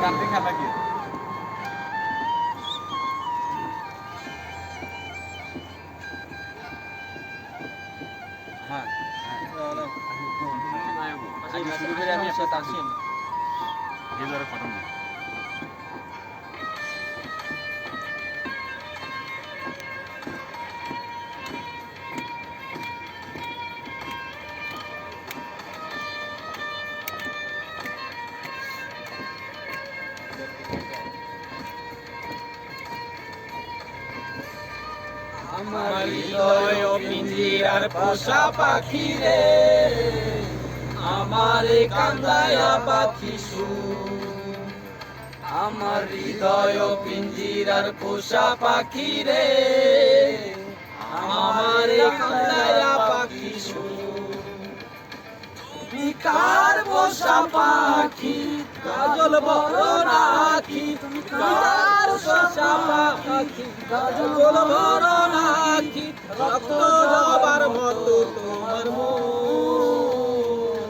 ডান্ডি খেলা কি হ্যাঁ আমি আপনার আসেন এই ধরে ফটো নিই আমার হৃদয় পিঞ্জিরার পোষা পাখি রে আমারে কান্দায়া পাখি আমার হৃদয় পিঞ্জিরার পোষা পাখি রে আমারে কান্দায়া পাখি কার পোষা পাখি কাজল বড় রাখি তুমি কার পোষা পাখি কাজল বড় রাখি রক্ত জবার মতো তোমার মন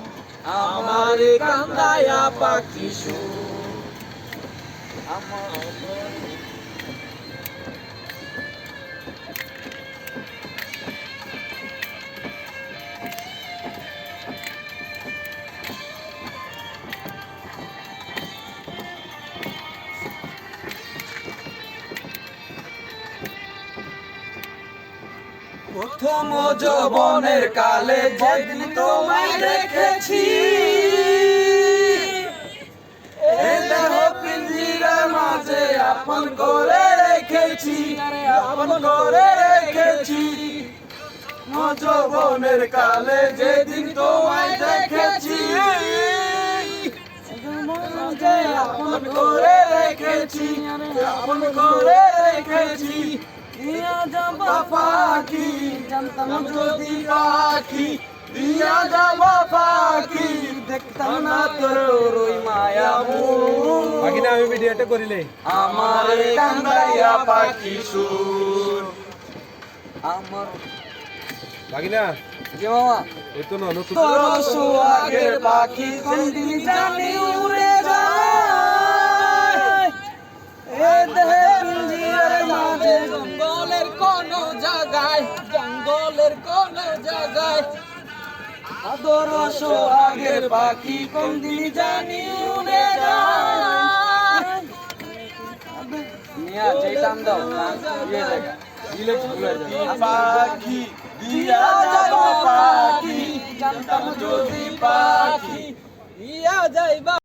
আমারে কান্দায়া পাখি আমার প্রথম যৌবনের কালে যেদিন তোমায় দেখেছি এই দেহ পিঞ্জিরার মাঝে আপন করে রেখেছি আপন করে রেখেছি যৌবনের কালে যেদিন তোমায় দেখেছি আপন করে রেখেছি আপন করে রেখেছি দিয়া যাবা পাখি জানতাম যদি পাখি দিয়া যাবা পাখি দেখতাম না তোর ওই মায়া বাকি না আমি ভিডিওটা করিলে আমার কান্দাইয়া পাখি সুর আমার বাকি না যে মামা এই তো না নতুন তোর সোহাগের পাখি কোনদিন জানি উড়ে যায় এ দেহে পিঞ্জিরার মাঝে জঙ্গলের কোন জায়গায় আদর সোহাগের পাখি কোনদিন জানি উড়ে যায় মিয়া যেতাম দাও ইয়ে জায়গা দিলে ভুলে যায় পাখি দিয়া যাবা পাখি জানতাম যদি পাখি দিয়া যাইবা